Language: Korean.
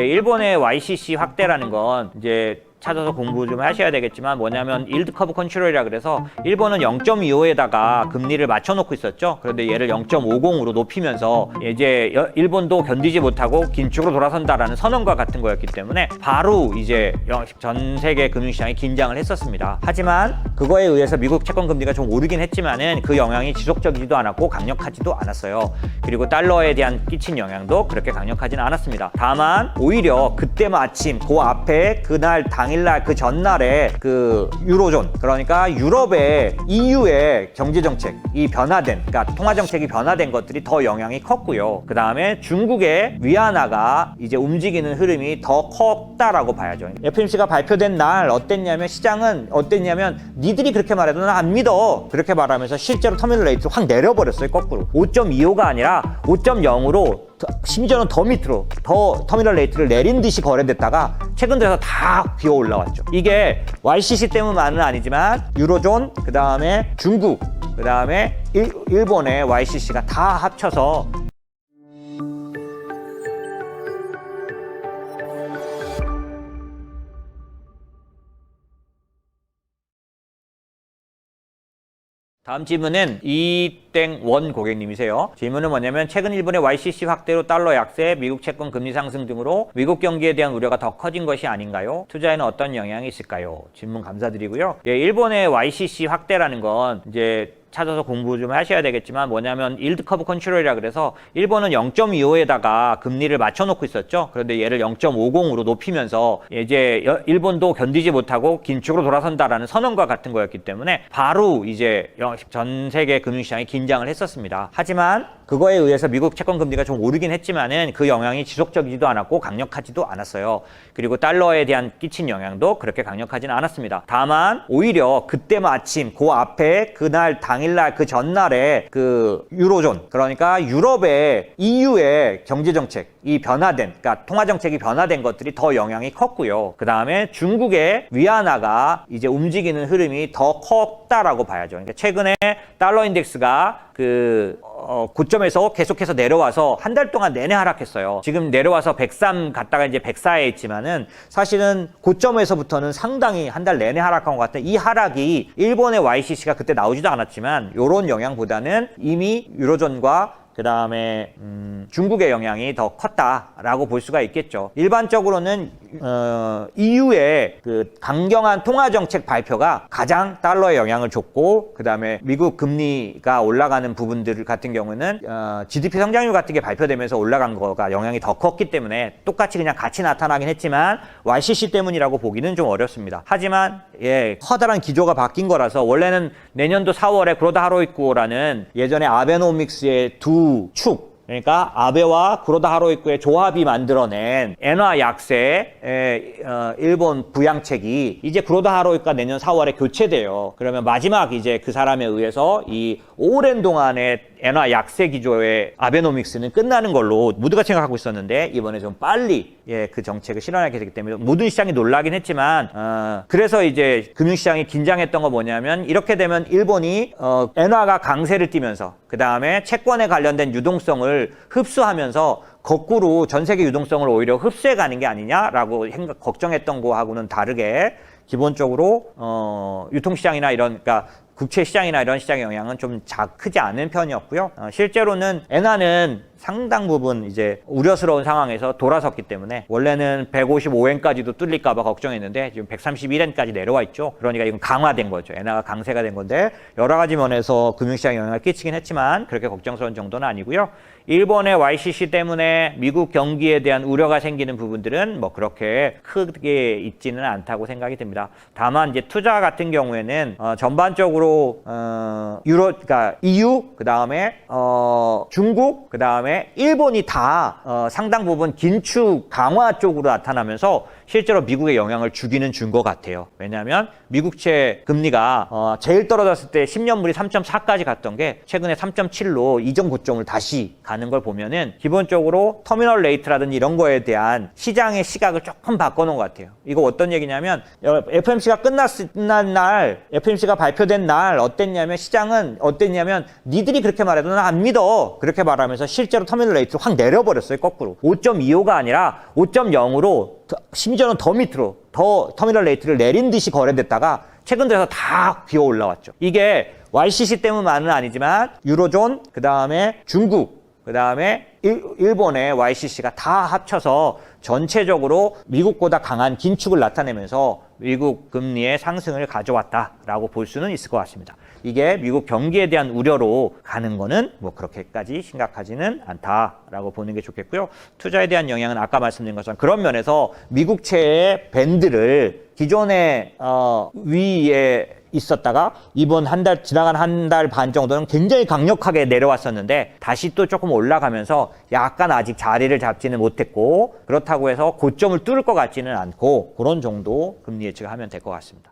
일본의 YCC 확대라는 건 이제 찾아서 공부 좀 하셔야 되겠지만 뭐냐면 일드 커브 컨트롤이라 그래서 일본은 0.25에다가 금리를 맞춰놓고 있었죠. 그런데 얘를 0.50으로 높이면서 이제 일본도 견디지 못하고 긴축으로 돌아선다라는 선언과 같은 거였기 때문에 바로 이제 전 세계 금융시장이 긴장을 했었습니다. 하지만 그거에 의해서 미국 채권 금리가 좀 오르긴 했지만은 그 영향이 지속적이지도 않았고 강력하지도 않았어요. 그리고 달러에 대한 끼친 영향도 그렇게 강력하지는 않았습니다. 다만 오히려 그때 마침 그 앞에 그날 당일날 그 전날에 그 유로존, 그러니까 유럽의 EU의 경제정책이 변화된, 그러니까 통화정책이 변화된 것들이 더 영향이 컸고요. 그 다음에 중국의 위안화가 이제 움직이는 흐름이 더 컸다라고 봐야죠. FOMC가 발표된 날 어땠냐면, 시장은 어땠냐면 니들이 그렇게 말해도 난 안 믿어, 그렇게 말하면서 실제로 터미널 레이트를 확 내려버렸어요. 거꾸로 5.25가 아니라 5.0으로 심지어는 더 밑으로 더 터미널 레이트를 내린 듯이 거래됐다가 최근 들어서 다 기어 올라왔죠. 이게 YCC 때문만은 아니지만 유로존, 그 다음에 중국, 그 다음에 일본의 YCC가 다 합쳐서 다음 질문은 이땡원 고객님이세요. 질문은 뭐냐면 최근 일본의 YCC 확대로 달러 약세, 미국 채권 금리 상승 등으로 미국 경기에 대한 우려가 더 커진 것이 아닌가요? 투자에는 어떤 영향이 있을까요? 질문 감사드리고요. 일본의 YCC 확대라는 건 이제 찾아서 공부 좀 하셔야 되겠지만 뭐냐면 일드 커브 컨트롤이라 그래서 일본은 0.25에다가 금리를 맞춰놓고 있었죠. 그런데 얘를 0.50으로 높이면서 이제 일본도 견디지 못하고 긴축으로 돌아선다라는 선언과 같은 거였기 때문에 바로 이제 전 세계 금융시장이 긴장을 했었습니다. 하지만 그거에 의해서 미국 채권 금리가 좀 오르긴 했지만은 그 영향이 지속적이지도 않았고 강력하지도 않았어요. 그리고 달러에 대한 끼친 영향도 그렇게 강력하지는 않았습니다. 다만 오히려 그때 마침 그 앞에 그날 당일날 그 전날에 그 유로존, 그러니까 유럽의 EU의 경제정책이 변화된, 그러니까 통화정책이 변화된 것들이 더 영향이 컸고요. 그 다음에 중국의 위안화가 이제 움직이는 흐름이 더 컸다라고 봐야죠. 그러니까 최근에 달러 인덱스가 고점에서 계속해서 내려와서 한 달 동안 내내 하락했어요. 지금 내려와서 103 갔다가 이제 104에 있지만은 사실은 고점에서부터는 상당히 한 달 내내 하락한 것 같아요. 이 하락이 일본의 YCC가 그때 나오지도 않았지만 요런 영향보다는 이미 유로존과 그 다음에 중국의 영향이 더 컸다라고 볼 수가 있겠죠. 일반적으로는 EU의 그 강경한 통화정책 발표가 가장 달러에 영향을 줬고, 그 다음에 미국 금리가 올라가는 부분들 같은 경우는 GDP 성장률 같은 게 발표되면서 올라간 거가 영향이 더 컸기 때문에 똑같이 그냥 같이 나타나긴 했지만 YCC 때문이라고 보기는 좀 어렵습니다. 하지만 커다란 기조가 바뀐 거라서 원래는 내년도 4월에 구로다 하루이코라는 예전에 아베노믹스의 두 축, 그러니까 아베와 구로다 하루이코의 조합이 만들어낸 엔화 약세 일본 부양책이 이제 구로다 하루이코가 내년 4월에 교체돼요. 그러면 마지막 이제 그 사람에 의해서 이 오랜 동안의 엔화 약세 기조의 아베노믹스는 끝나는 걸로 모두가 생각하고 있었는데 이번에 좀 빨리 그 정책을 실현하게 되기 때문에 모든 시장이 놀라긴 했지만 그래서 이제 금융시장이 긴장했던 거 뭐냐면, 이렇게 되면 일본이 엔화가 강세를 띠면서 그 다음에 채권에 관련된 유동성을 흡수하면서 거꾸로 전 세계 유동성을 오히려 흡수해 가는 게 아니냐라고 걱정했던 거하고는 다르게 기본적으로 유통시장이나 이런, 그러니까 국채시장이나 이런 시장의 영향은 좀 크지 않은 편이었고요. 실제로는 엔화는 상당 부분 이제 우려스러운 상황에서 돌아섰기 때문에 원래는 155엔까지도 뚫릴까봐 걱정했는데 지금 131엔까지 내려와 있죠. 그러니까 이건 강화된 거죠. 엔화가 강세가 된 건데 여러 가지 면에서 금융시장에 영향을 끼치긴 했지만 그렇게 걱정스러운 정도는 아니고요. 일본의 YCC 때문에 미국 경기에 대한 우려가 생기는 부분들은 뭐 그렇게 크게 있지는 않다고 생각이 듭니다. 다만 이제 투자 같은 경우에는 전반적으로 그러니까 EU, 그 다음에 중국, 그 다음에 일본이 다 상당 부분 긴축 강화 쪽으로 나타나면서 실제로 미국에 영향을 주기는 준 것 같아요. 왜냐하면 미국채 금리가 제일 떨어졌을 때 10년물이 3.4까지 갔던 게 최근에 3.7로 이전 고점을 다시 가는 걸 보면은 기본적으로 터미널 레이트라든지 이런 거에 대한 시장의 시각을 조금 바꿔놓은 것 같아요. 이거 어떤 얘기냐면 FOMC가 끝난 날, FOMC가 발표된 날 어땠냐면 시장은 어땠냐면 니들이 그렇게 말해도 나 안 믿어. 그렇게 말하면서 실제로 터미널 레이트를 확 내려버렸어요. 거꾸로. 5.25가 아니라 5.0으로 심지어는 더 밑으로 더 터미널 레이트를 내린 듯이 거래됐다가 최근 들어서 다 기어 올라왔죠. 이게 YCC 때문만은 아니지만 유로존, 그 다음에 중국, 그 다음에 일본의 YCC가 다 합쳐서 전체적으로 미국보다 강한 긴축을 나타내면서 미국 금리의 상승을 가져왔다라고 볼 수는 있을 것 같습니다. 이게 미국 경기에 대한 우려로 가는 거는 뭐 그렇게까지 심각하지는 않다라고 보는 게 좋겠고요. 투자에 대한 영향은 아까 말씀드린 것처럼 그런 면에서 미국채의 밴드를 기존의 위에 있었다가 이번 지나간 한 달 반 정도는 굉장히 강력하게 내려왔었는데 다시 또 조금 올라가면서 약간 아직 자리를 잡지는 못했고 그렇다고 해서 고점을 뚫을 것 같지는 않고 그런 정도 금리 예측을 하면 될 것 같습니다.